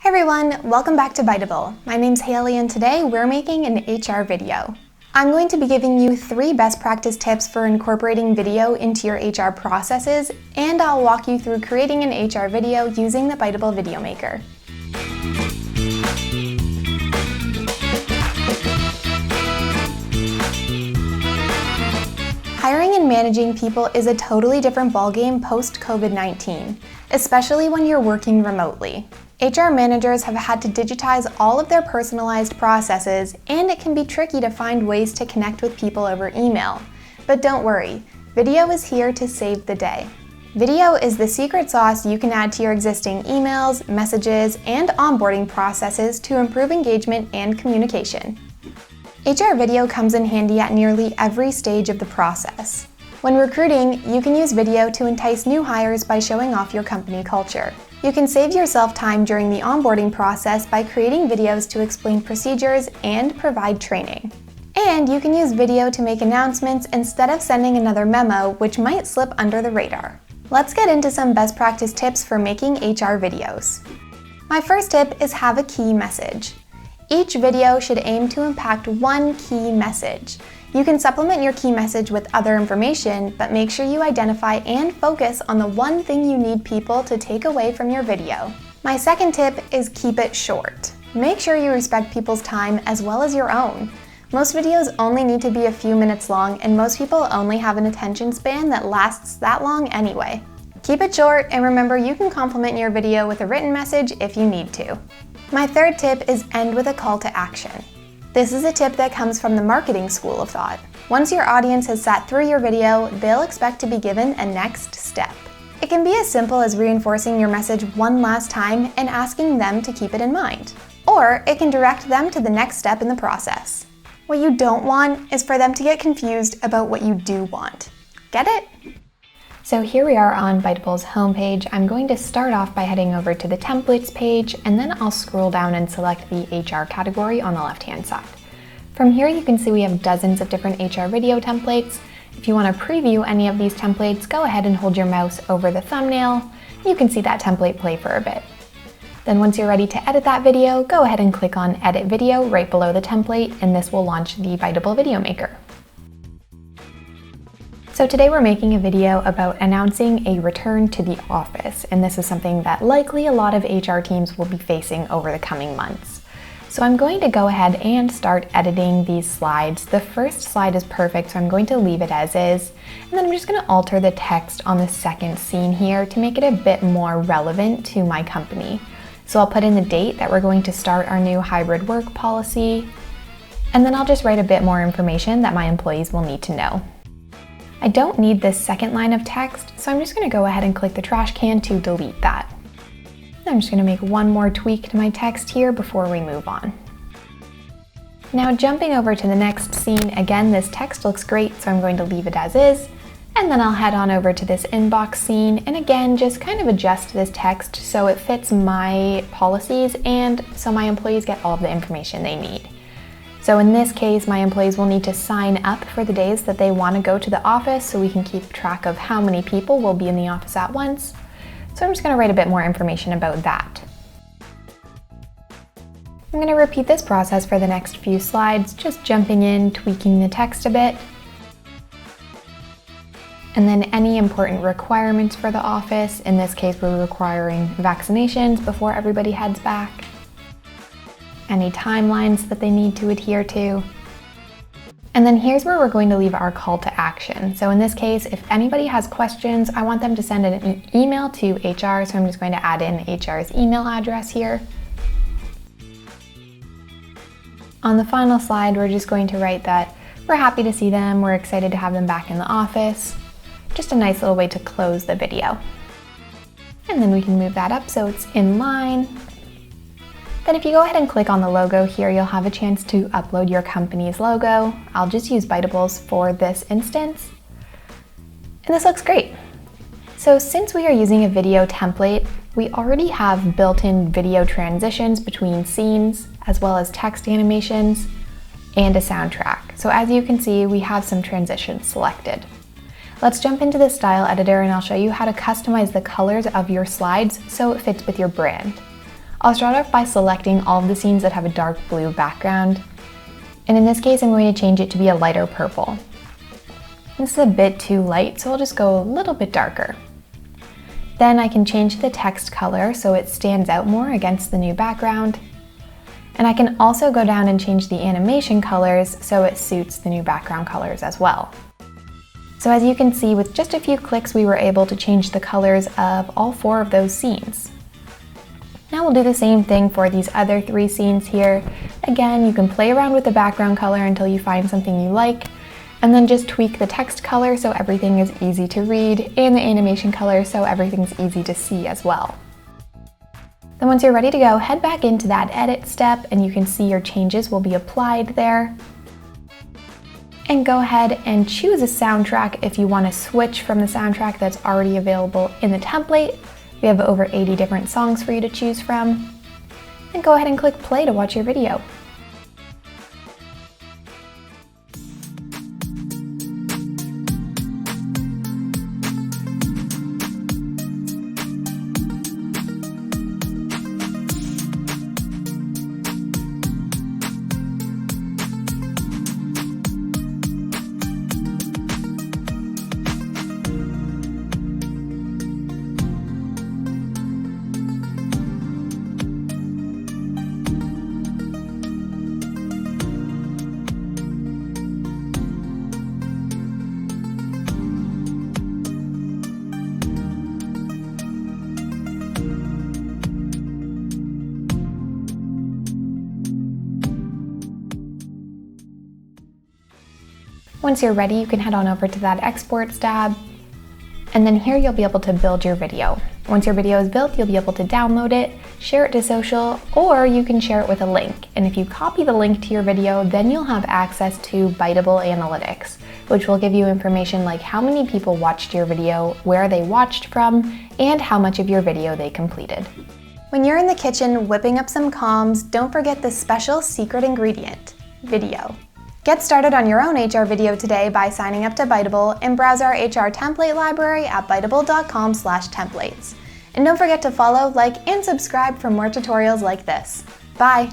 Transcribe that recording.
Hey everyone, welcome back to Biteable. My name's Haley and today we're making an HR video. I'm going to be giving you 3 best practice tips for incorporating video into your HR processes, and I'll walk you through creating an HR video using the Biteable Video Maker. Hiring and managing people is a totally different ballgame post-COVID-19, especially when you're working remotely. HR managers have had to digitize all of their personalized processes, and it can be tricky to find ways to connect with people over email. But don't worry, video is here to save the day. Video is the secret sauce you can add to your existing emails, messages, and onboarding processes to improve engagement and communication. HR video comes in handy at nearly every stage of the process. When recruiting, you can use video to entice new hires by showing off your company culture. You can save yourself time during the onboarding process by creating videos to explain procedures and provide training. And you can use video to make announcements instead of sending another memo, which might slip under the radar. Let's get into some best practice tips for making HR videos. My first tip is have a key message. Each video should aim to impact one key message. You can supplement your key message with other information, but make sure you identify and focus on the one thing you need people to take away from your video. My second tip is keep it short. Make sure you respect people's time as well as your own. Most videos only need to be a few minutes long, and most people only have an attention span that lasts that long anyway. Keep it short, and remember you can complement your video with a written message if you need to. My third tip is end with a call to action. This is a tip that comes from the marketing school of thought. Once your audience has sat through your video, they'll expect to be given a next step. It can be as simple as reinforcing your message one last time and asking them to keep it in mind. Or it can direct them to the next step in the process. What you don't want is for them to get confused about what you do want. Get it? So here we are on Bitable's homepage. I'm going to start off by heading over to the templates page, and then I'll scroll down and select the HR category on the left-hand side. From here you can see we have dozens of different HR video templates. If you want to preview any of these templates, go ahead and hold your mouse over the thumbnail. You can see that template play for a bit. Then once you're ready to edit that video, go ahead and click on Edit Video right below the template, and this will launch the Biteable Video Maker. So today we're making a video about announcing a return to the office, and this is something that likely a lot of HR teams will be facing over the coming months. So I'm going to go ahead and start editing these slides. The first slide is perfect, so I'm going to leave it as is, and then I'm just going to alter the text on the second scene here to make it a bit more relevant to my company. So I'll put in the date that we're going to start our new hybrid work policy, and then I'll just write a bit more information that my employees will need to know. I don't need this second line of text, so I'm just going to go ahead and click the trash can to delete that. I'm just going to make one more tweak to my text here before we move on. Now jumping over to the next scene, again this text looks great, so I'm going to leave it as is, and then I'll head on over to this inbox scene, and again just kind of adjust this text so it fits my policies and so my employees get all of the information they need. So in this case, my employees will need to sign up for the days that they want to go to the office so we can keep track of how many people will be in the office at once. So I'm just going to write a bit more information about that. I'm going to repeat this process for the next few slides, just jumping in, tweaking the text a bit. And then any important requirements for the office. In this case, we're requiring vaccinations before everybody heads back. Any timelines that they need to adhere to. And then here's where we're going to leave our call to action. So in this case, if anybody has questions, I want them to send an email to HR, so I'm just going to add in HR's email address here. On the final slide, we're just going to write that we're happy to see them, we're excited to have them back in the office. Just a nice little way to close the video. And then we can move that up so it's in line. Then if you go ahead and click on the logo here, you'll have a chance to upload your company's logo. I'll just use Bitable's for this instance. And this looks great. So since we are using a video template, we already have built-in video transitions between scenes, as well as text animations, and a soundtrack. So as you can see, we have some transitions selected. Let's jump into the style editor and I'll show you how to customize the colors of your slides so it fits with your brand. I'll start off by selecting all of the scenes that have a dark blue background. And in this case, I'm going to change it to be a lighter purple. This is a bit too light, so I'll just go a little bit darker. Then I can change the text color so it stands out more against the new background. And I can also go down and change the animation colors so it suits the new background colors as well. So as you can see, with just a few clicks, we were able to change the colors of all 4 of those scenes. Now we'll do the same thing for these other 3 scenes here. Again, you can play around with the background color until you find something you like, and then just tweak the text color so everything is easy to read, and the animation color so everything's easy to see as well. Then once you're ready to go, head back into that edit step and you can see your changes will be applied there. And go ahead and choose a soundtrack if you want to switch from the soundtrack that's already available in the template. We have over 80 different songs for you to choose from. And go ahead and click play to watch your video. Once you're ready, you can head on over to that Exports tab, and then here you'll be able to build your video. Once your video is built, you'll be able to download it, share it to social, or you can share it with a link. And if you copy the link to your video, then you'll have access to Biteable Analytics, which will give you information like how many people watched your video, where they watched from, and how much of your video they completed. When you're in the kitchen whipping up some comms, don't forget the special secret ingredient, video. Get started on your own HR video today by signing up to Biteable and browse our HR template library at biteable.com/templates. And don't forget to follow, like, and subscribe for more tutorials like this. Bye!